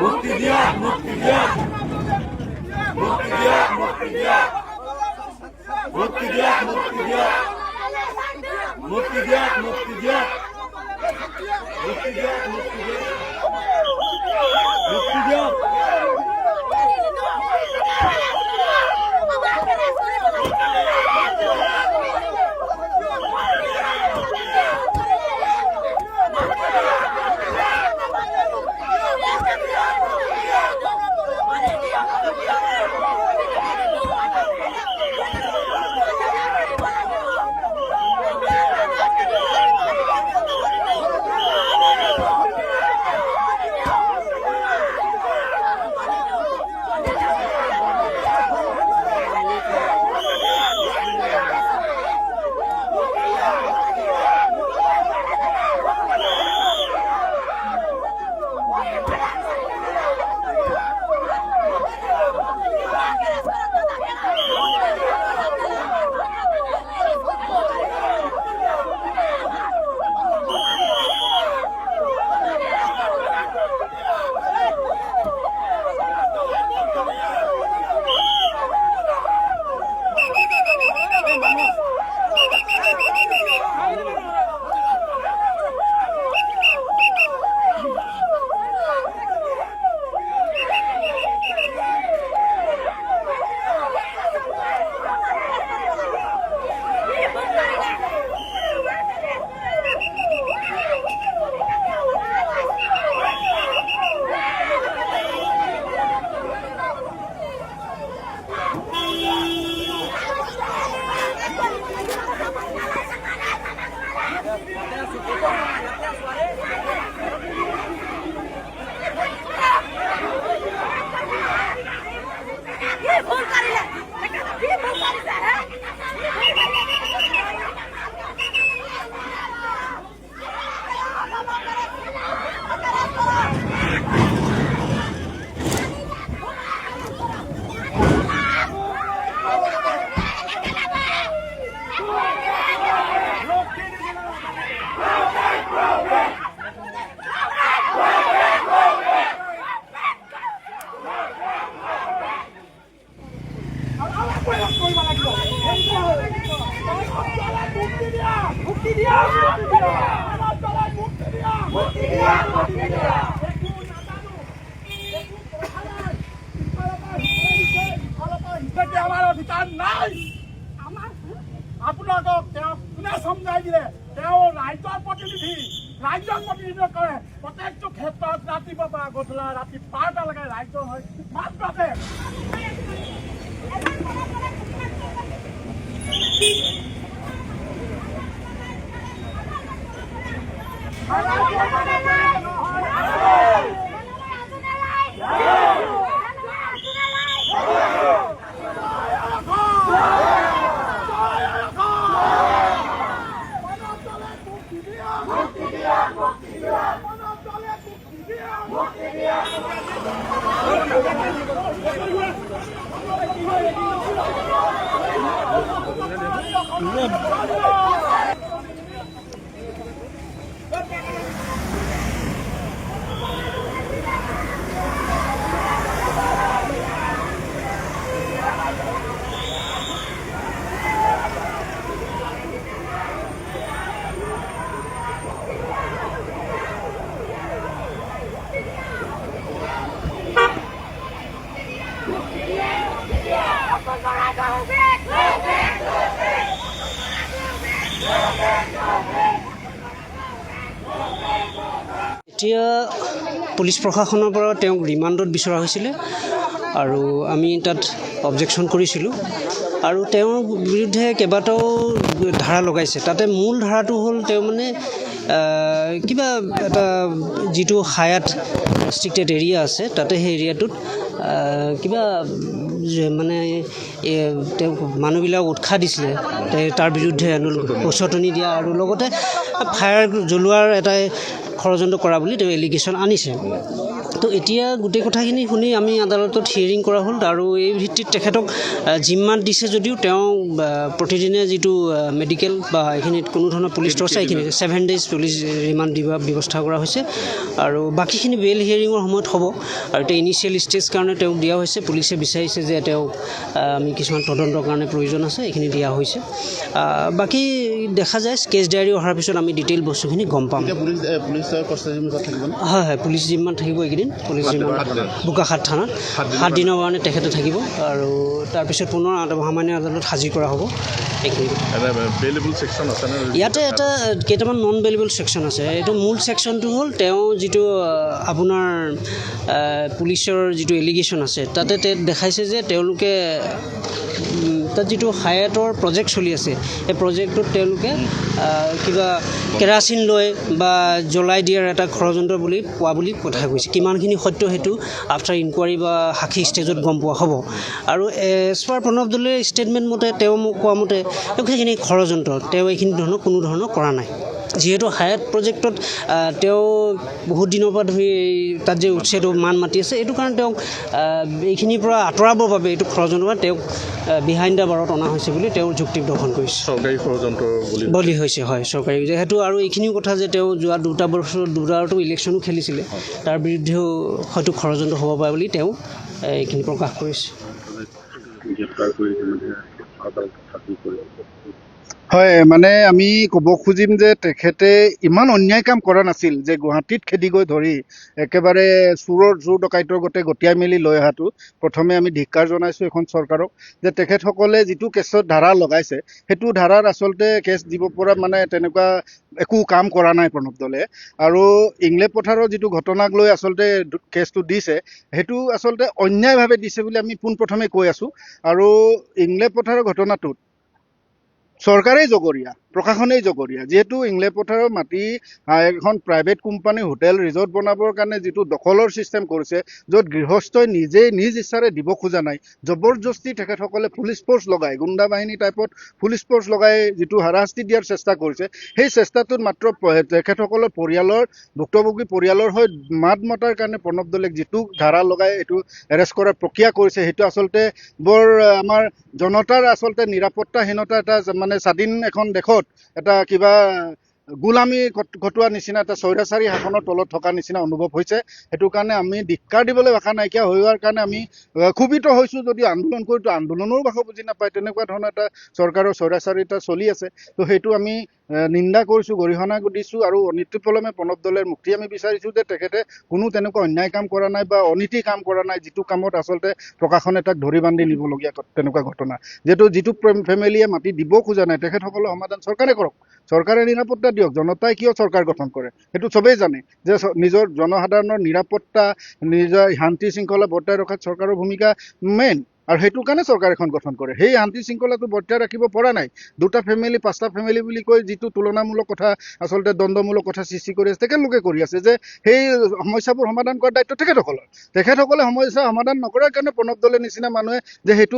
মুক্তি দিয়া মুক্তি দিয়া মুক্তি দিয়া মুক্তি দিয়া মুক্তি দিয়া মুক্তি দিয়া মুক্তি দিয়া মুক্তি দিয়া মুক্তি দিয়া মুক্তি দিয়া আমাৰ অধিকাৰ নাই। আপোনালোকক তেওঁ কোনে সমজাই দিলে? তেওঁ ৰাইজৰ প্ৰতিনিধি, ৰাইজৰ প্ৰতিনিধিত্ব কৰে। প্ৰত্যেকটো ক্ষেত্ৰত ৰাতিপুৱাৰ পৰা গধূলা ৰাতি 12টালৈকে ৰাইজৰ হৈ মাত মাতে। এতিয়া পুলিচ প্ৰশাসনৰ পৰা তেওঁক ৰিমাণ্ডত বিচৰা হৈছিলে আৰু আমি তাত অবজেকশ্যন কৰিছিলোঁ আৰু তেওঁৰ বিৰুদ্ধে কেইবাটাও ধাৰা লগাইছে। তাতে মূল ধাৰাটো হ'ল তেওঁ মানে কিবা এটা যিটো হায়াত ৰেষ্ট্ৰিক্টেড এৰিয়া আছে তাতে সেই এৰিয়াটোত কিবা মানে তেওঁক মানুহবিলাক উৎসাহ দিছিলে তাৰ বিৰুদ্ধে উচতনি দিয়া আৰু লগতে ফায়াৰ জ্বলোৱাৰ এটা ষড়যন্ত্ৰ কৰা বুলি তেওঁ এলিগেশ্যন আনিছে। তো এতিয়া গোটেই কথাখিনি শুনি আমি আদালতত হিয়াৰিং কৰা হ'ল আৰু এই ভিত্তিত তেখেতক জিম্মাত দিছে যদিও তেওঁ প্ৰতিদিনে যিটো মেডিকেল বা এইখিনিত কোনো ধৰণৰ পুলিচ টৰ্চাৰ এইখিনি 7 days পুলিচ ৰিমাণ্ড দিবৰ ব্যৱস্থা কৰা হৈছে আৰু বাকীখিনি বেল হিয়াৰিঙৰ সময়ত হ'ব। আৰু এতিয়া ইনিচিয়েল ষ্টেজ কাৰণে তেওঁক দিয়া হৈছে। পুলিচে বিচাৰিছে যে তেওঁক আমি কিছুমান তদন্তৰ কাৰণে প্ৰয়োজন আছে, এইখিনি দিয়া হৈছে। বাকী দেখা যায় কেছ ডায়েৰী অহাৰ পিছত আমি ডিটেইল বস্তুখিনি গম পাম। হয় হয়, পুলিচ জিম্মাত থাকিব এইকেইদিন। পুলিচ জিম্মাত বোকাখাট থানাত 7 দিনৰ কাৰণে তেখেতে থাকিব আৰু তাৰপিছত পুনৰ সামান্য আদালত হাজিৰ কৰা হ'ব। এইখিনি ইয়াতে এটা কেইটামান নন বেলেবল ছেকশ্যন আছে। এইটো মূল ছেকশ্যনটো হ'ল তেওঁ যিটো আপোনাৰ পুলিচৰ যিটো এলিগেশ্যন আছে তাতে দেখাইছে যে তেওঁলোকে তাত যিটো হায়াতৰ প্ৰজেক্ট চলি আছে এই প্ৰজেক্টটোত তেওঁলোকে কিবা কেৰাচিন লৈ বা জ্বলাই দিয়াৰ এটা ষড়যন্ত্ৰ বুলি পোৱা বুলি কথা কৈছে। কিমানখিনি সত্য সেইটো আফটাৰ ইনকুৱাৰী বা সাক্ষী ষ্টেজত গম পোৱা হ'ব। আৰু এজ পাৰ প্ৰণৱ দলুৰ ষ্টেটমেণ্ট মতে তেওঁ মোক কোৱা মতে সেইখিনি ষড়যন্ত্ৰ তেওঁ এইখিনি ধৰণৰ কোনো ধৰণৰ কৰা নাই। যিহেতু হায়াত প্ৰজেক্টত তেওঁ বহুত দিনৰ পৰা ধৰি তাত যে উচ্ছেদ মান মাতি আছে, এইটো কাৰণে তেওঁক এইখিনিৰ পৰা আঁতৰাবৰ বাবে এইটো ষড়যন্ত্ৰ তেওঁক বিহাইণ্ড দ্য বাৰত অনা হৈছে বুলি তেওঁ যুক্তি গ্ৰহণ কৰিছে। চৰকাৰী ষড়যন্ত্ৰ বুলি হৈছে, হয় চৰকাৰী। যিহেতু আৰু এইখিনিও কথা যে তেওঁ যোৱা 2 বছৰ দুটাতো ইলেকশ্যনো খেলিছিলে, তাৰ বিৰুদ্ধেও হয়তো ষড়যন্ত্ৰ হ'ব পাৰে বুলি তেওঁ এইখিনি প্ৰকাশ কৰিছে। হয়, মানে আমি ক'ব খুজিম যে তেখেতে ইমান অন্যায় কাম কৰা নাছিল যে গুৱাহাটীত খেদি গৈ ধৰি একেবাৰে চোৰ ডকাইতৰ গোটেই গতিয়াই মেলি লৈ অহাটো প্ৰথমে আমি ধিক্কাৰ জনাইছোঁ এখন চৰকাৰক যে তেখেতসকলে যিটো কেছত ধাৰা লগাইছে সেইটো ধাৰাত আচলতে কেছ দিব পৰা মানে তেনেকুৱা একো কাম কৰা নাই প্ৰণৱ দলে। আৰু ইংলেপ পথাৰৰ যিটো ঘটনাক লৈ আচলতে কেছটো দিছে সেইটো আচলতে অন্যায়ভাৱে দিছে বুলি আমি পোনপ্ৰথমে কৈ আছোঁ। আৰু ইংলেপ পথাৰৰ ঘটনাটোত চৰকাৰেই জগৰীয়া, প্ৰশাসনেই জগৰীয়া। যিহেতু ইংলেপ পথাৰৰ মাটি এখন প্ৰাইভেট কোম্পানী হোটেল ৰিজৰ্ট বনাবৰ কাৰণে যিটো দখলৰ ছিষ্টেম কৰিছে, য'ত গৃহস্থই নিজেই নিজ ইচ্ছাৰে দিব খোজা নাই, জবৰদস্তি তেখেতসকলে পুলিচ ফ'ৰ্চ লগাই গুণ্ডা বাহিনী টাইপত পুলিচ ফ'ৰ্চ লগাই যিটো হাৰাশাস্তি দিয়াৰ চেষ্টা কৰিছে, সেই চেষ্টাটোত মাত্ৰ তেখেতসকলৰ পৰিয়ালৰ ভুক্তভোগী পৰিয়ালৰ হৈ মাত মতাৰ কাৰণে প্ৰণৱ দলেক যিটো ধাৰা লগাই এইটো এৰেষ্ট কৰাৰ প্ৰক্ৰিয়া কৰিছে সেইটো আচলতে বৰ আমাৰ জনতাৰ আচলতে নিৰাপত্তাহীনতা এটা মানে স্বাধীন এখন দেশত এটা কিবা গোলামী ঘটোৱা নিচিনা এটা স্বৈৰাচাৰী শাসনৰ তলত থকা নিচিনা অনুভৱ হৈছে। সেইটো কাৰণে আমি ধিক্কাৰ দিবলৈ ভাষা নাইকিয়া হৈ যোৱাৰ কাৰণে আমি ক্ষোভিত হৈছোঁ। যদিও আন্দোলন কৰিতো আন্দোলনৰ ভাষা বুজি নাপায়, তেনেকুৱা ধৰণৰ এটা চৰকাৰৰ স্বৈৰাচাৰীতা চলি আছে। তো সেইটো আমি নিন্দা কৰিছোঁ, গৰিহণা দিছোঁ আৰু অনীতিপলমে প্ৰণৱ দলেৰ মুক্তি আমি বিচাৰিছোঁ যে তেখেতে কোনো তেনেকুৱা অন্যায় কাম কৰা নাই বা অনীতি কাম কৰা নাই, যিটো কামত আচলতে প্ৰশাসনে তাক ধৰি বান্ধি নিবলগীয়া তেনেকুৱা ঘটনা। যিটো ফেমিলিয়ে মাটি দিব খোজা নাই তেখেতসকলৰ সমাধান চৰকাৰে কৰক, চৰকাৰে নিৰাপত্তা দিয়ক। জনতাই কিয় চৰকাৰ গঠন কৰে সেইটো চবেই জানে যে নিজৰ জনসাধাৰণৰ নিৰাপত্তা, নিজৰ শান্তি শৃংখলা বৰ্তাই ৰখাত চৰকাৰৰ ভূমিকা মেইন। আৰু সেইটো কাৰণে চৰকাৰ এখন গঠন কৰে। সেই শান্তি শৃংখলাটো বৰ্তাই ৰাখিব পৰা নাই। 2টা ফেমিলি 5টা ফেমিলি বুলি কৈ যিটো তুলনামূলক কথা আচলতে দ্বন্দ্বমূলক কথা সৃষ্টি কৰি আছে তেখেতলোকে কৰি আছে, যে সেই সমস্যাবোৰ সমাধান কৰাৰ দায়িত্ব তেখেতসকলে সমস্যা সমাধান নকৰাৰ কাৰণে প্ৰণৱ দলে নিচিনা মানুহে যে সেইটো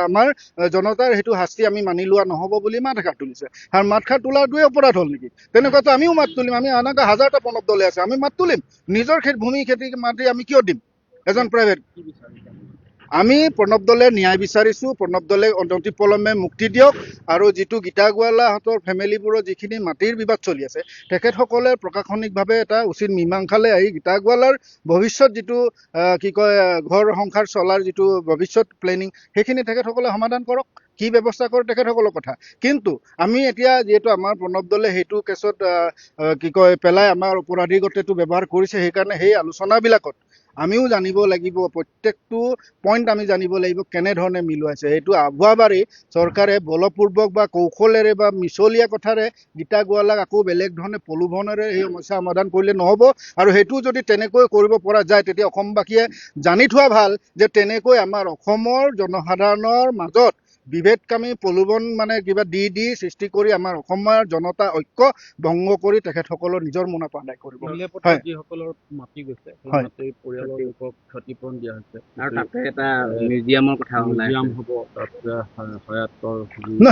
আমাৰ জনতাৰ সেইটো শাস্তি আমি মানি লোৱা নহ'ব বুলি মাত এষাৰ তুলিছে। আৰু মাত খাৰ তোলাটোৱে অপৰাধ হ'ল নেকি? তেনেকুৱাতো আমিও মাত তুলিম। আমি এনেকুৱা 1000টা প্ৰণৱ দলে আছে, আমি মাত তুলিম। নিজৰ ভূমি খেতি মাটি আমি কিয় দিম এজন প্ৰাইভেট? আমি প্ৰণৱ দলে ন্যায় বিচাৰিছোঁ। প্ৰণৱ দলে অনতিপলমে মুক্তি দিয়ক। আৰু যিটো গীতা গোৱালাহঁতৰ ফেমিলিবোৰৰ যিখিনি মাটিৰ বিবাদ চলি আছে তেখেতসকলে প্ৰশাসনিকভাৱে এটা উচিত মীমাংসালৈ আহি গীতা গোৱালাৰ ভৱিষ্যত যিটো ঘৰ সংসাৰ চলাৰ যিটো ভৱিষ্যত প্লেনিং সেইখিনি তেখেতসকলে সমাধান কৰক। কি ব্যৱস্থা কৰে তেখেতসকলৰ কথা। কিন্তু আমি এতিয়া যিহেতু আমাৰ প্ৰণৱ দলে সেইটো কেছত পেলাই আমাৰ অপৰাধীগতেটো ব্যৱহাৰ কৰিছে, সেইকাৰণে সেই আলোচনাবিলাকত আমিও জানিব লাগিব, প্ৰত্যেকটো পইণ্ট আমি জানিব লাগিব কেনেধৰণে মিলোৱাইছে। সেইটো আগুৱাবাৰী চৰকাৰে বলপূৰ্বক বা কৌশলেৰে বা মিছলীয়া কথাৰে গীতা গোৱালাক আকৌ বেলেগ ধৰণে প্ৰলোভনেৰে সেই সমস্যা সমাধান কৰিলে নহ'ব। আৰু সেইটো যদি তেনেকৈ কৰিব পৰা যায় তেতিয়া অসমবাসীয়ে জানি থোৱা ভাল যে তেনেকৈ আমাৰ অসমৰ জনসাধাৰণৰ মাজত বিভেদকামী প্ৰলোভন মানে কিবা দি সৃষ্টি কৰি আমাৰ অসমৰ জনতা ঐক্য ভংগ কৰি তেখেতসকলৰ নিজৰ মুনাফা আদায় কৰিব। হয় যিসকলৰ মাটি গৈছে সেই হয়। মাটিৰ পৰিয়ালৰ লোকক ক্ষতিপূৰণ দিয়া হৈছে আৰু তাতে এটা মিউজিয়ামৰ কথা মিউজিয়াম হ'ব তাত হয়াতৰ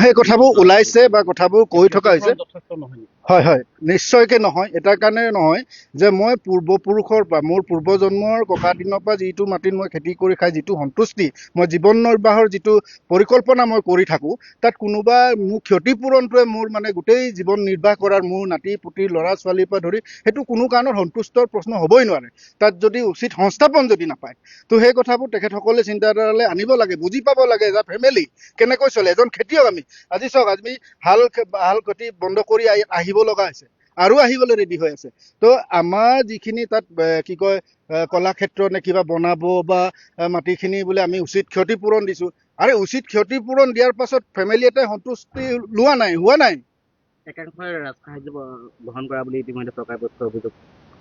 সেই কথাবোৰ ওলাইছে বা কথাবোৰ কৈ থকা হৈছে। যথেষ্ট নহয় নেকি? হয় নিশ্চয়কে নহয়। এটাৰ কাৰণে নহয় যে মই পূৰ্বপুৰুষৰ পৰা মোৰ পূৰ্বজন্মৰ ককা দিনৰ পৰা যিটো মাটিত মই খেতি কৰি খাই যিটো সন্তুষ্টি মই জীৱন নিৰ্বাহৰ যিটো পৰিকল্পনা মই কৰি থাকোঁ তাত কোনোবা মোৰ ক্ষতিপূৰণটোৱে মোৰ মানে গোটেই জীৱন নিৰ্বাহ কৰাৰ মোৰ নাতি পুতি ল'ৰা ছোৱালীৰ পৰা ধৰি সেইটো কোনো কাৰণত সন্তুষ্টৰ প্ৰশ্ন হ'বই নোৱাৰে তাত যদি উচিত সংস্থাপন যদি নাপায়। তো সেই কথাবোৰ তেখেতসকলে চিন্তাধাৰালৈ আনিব লাগে, বুজি পাব লাগে যে ফেমিলি কেনেকৈ চলে। এজন খেতিয়ক আমি আজি চাওক আমি হাল খেতি বন্ধ কৰি আহিব লগা হৈছে আৰু আহিবলৈ ৰেডি হৈ আছে। তো আমাৰ যিখিনি তাত কি কয় কলাক্ষেত্ৰ নে কিবা বনাব বা মাটিখিনি বোলে আমি উচিত ক্ষতিপূৰণ দিছোঁ। আৰে উচিত ক্ষতিপূৰণ দিয়াৰ পাছত ফেমিলি এটাই সন্তুষ্টি হোৱা নাই। একাংশই ৰাজসাহায্য গ্ৰহণ কৰা বুলি ইতিমধ্যে চৰকাৰ পক্ষৰ অভিযোগ।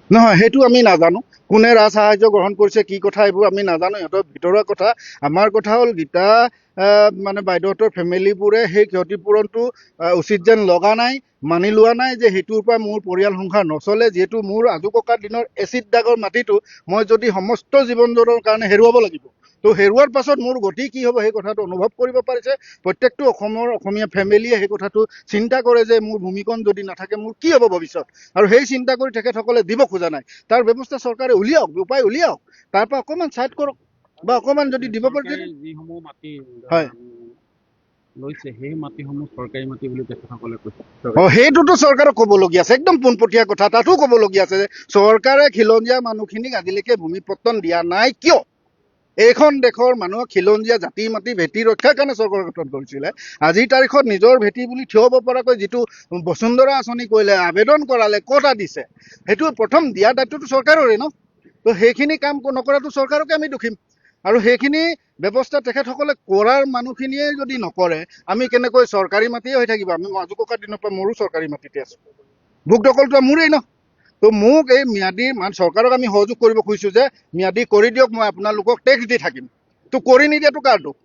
নহয় সেইটো আমি নাজানো কোনে ৰাজসাহায্য গ্ৰহণ কৰিছে কি কথা এইবোৰ আমি নাজানো, সিহঁতৰ ভিতৰুৱা কথা। আমাৰ কথা হ'ল গীতা মানে বাইদেউহঁতৰ ফেমিলিবোৰে সেই ক্ষতিপূৰণটো উচিত যেন লগা নাই, মানি লোৱা নাই যে সেইটোৰ পৰা মোৰ পৰিয়াল সংসাৰ নচলে। যিহেতু মোৰ আজু ককাৰ দিনৰ এচিড দাগৰ মাটিটো মই যদি সমস্ত জীৱনজোৰৰ কাৰণে হেৰুৱাব লাগিব, তো হেৰুৱাৰ পাছত মোৰ গতি কি হ'ব সেই কথাটো অনুভৱ কৰিব পাৰিছে প্ৰত্যেকটো অসমীয়া ফেমিলিয়ে। সেই কথাটো চিন্তা কৰে যে মোৰ ভূমিকণ যদি নাথাকে মোৰ কি হ'ব ভৱিষ্যত, আৰু সেই চিন্তা কৰি তেখেতসকলে দিব খোজা নাই। তাৰ ব্যৱস্থা চৰকাৰে উলিয়াওক, উপায় উলিয়াওক, তাৰ পৰা অকণমান ছাইড কৰক বা অকণমান যদি দিব পাৰে। যিসমূহ মাটি হয় লৈছে সেই মাটিসমূহ চৰকাৰী মাটি বুলি তেখেতসকলে কৈছে। সেইটোতো চৰকাৰক ক'বলগীয়া আছে, একদম পোনপটীয়া কথা। তাতো ক'বলগীয়া আছে যে চৰকাৰে খিলঞ্জীয়া মানুহখিনিক আজিলৈকে ভূমিপত্তন দিয়া নাই কিয়? এইখন দেশৰ মানুহক খিলঞ্জীয়া জাতি মাটি ভেটি ৰক্ষাৰ কাৰণে চৰকাৰ গঠন কৰিছিলে। আজিৰ তাৰিখত নিজৰ ভেটি বুলি থিয় হ'ব পৰাকৈ যিটো বসুন্ধৰা আঁচনি কৰিলে, আবেদন কৰালে, ক'তা দিছে, সেইটো প্ৰথম দিয়া দায়িত্বটো চৰকাৰৰে ন। তো সেইখিনি কাম নকৰাটো চৰকাৰকে আমি দুখিম। আৰু সেইখিনি ব্যৱস্থা তেখেতসকলে কৰাৰ মানুহখিনিয়ে যদি নকৰে আমি কেনেকৈ চৰকাৰী মাটিয়ে হৈ থাকিব। আমি আজু ককাৰ দিনৰ পৰা মোৰো চৰকাৰী মাটিতে আছোঁ, ভোগ দখলটো মোৰেই ন। তো মোক এই ম্যাদী চৰকাৰক আমি সহযোগ কৰিব খুজিছোঁ যে ম্যাদী কৰি দিয়ক, মই আপোনালোকক টেক্স দি থাকিম। তো কৰি নিদিয়াটো কাৰ দোষ?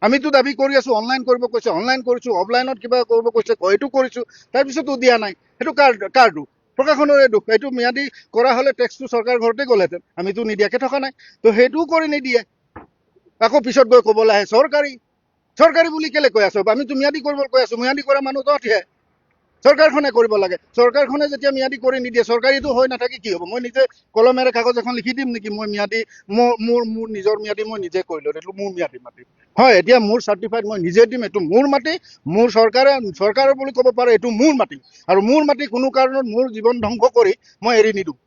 আমিতো দাবী কৰি আছোঁ, অনলাইন কৰিব কৈছে অনলাইন কৰিছোঁ, অফলাইনত কিবা কৰিব কৈছে এইটো কৰিছোঁ, তাৰপিছতো দিয়া নাই। সেইটো কাৰ দোষ? প্ৰশাসনৰে দোষ। এইটো ম্যাদী কৰা হ'লে টেক্সটো চৰকাৰ ঘৰতে গ'লহেঁতেন, আমিতো নিদিয়াকৈ থকা নাই। তো সেইটোও কৰি নিদিয়ে, আকৌ পিছত গৈ ক'বলৈ আহে চৰকাৰী বুলি কেলে কৈ আছো? আমিতো ম্যাদী কৰিব কৈ আছোঁ। ম্যাদী কৰা মানুহ তহঁতিহে, চৰকাৰখনে কৰিব লাগে। চৰকাৰখনে যেতিয়া ম্যাদী কৰি নিদিয়ে, চৰকাৰীটো হৈ নাথাকি কি হ'ব? মই নিজে কলমেৰে কাগজ এখন লিখি দিম নেকি মই ম্যাদী মোৰ নিজৰ ম্যাদী মই নিজে কৰিলোঁ, এইটো মোৰ ম্যাদী মাটি হয়, এতিয়া মোৰ চাৰ্টিফাইড মই নিজে দিম, এইটো মোৰ মাটি, মোৰ চৰকাৰৰ বুলি ক'ব পাৰে এইটো মোৰ মাটি। আৰু মোৰ মাটি কোনো কাৰণত মোৰ জীৱন ধ্বংস কৰি মই এৰি নিদিওঁ।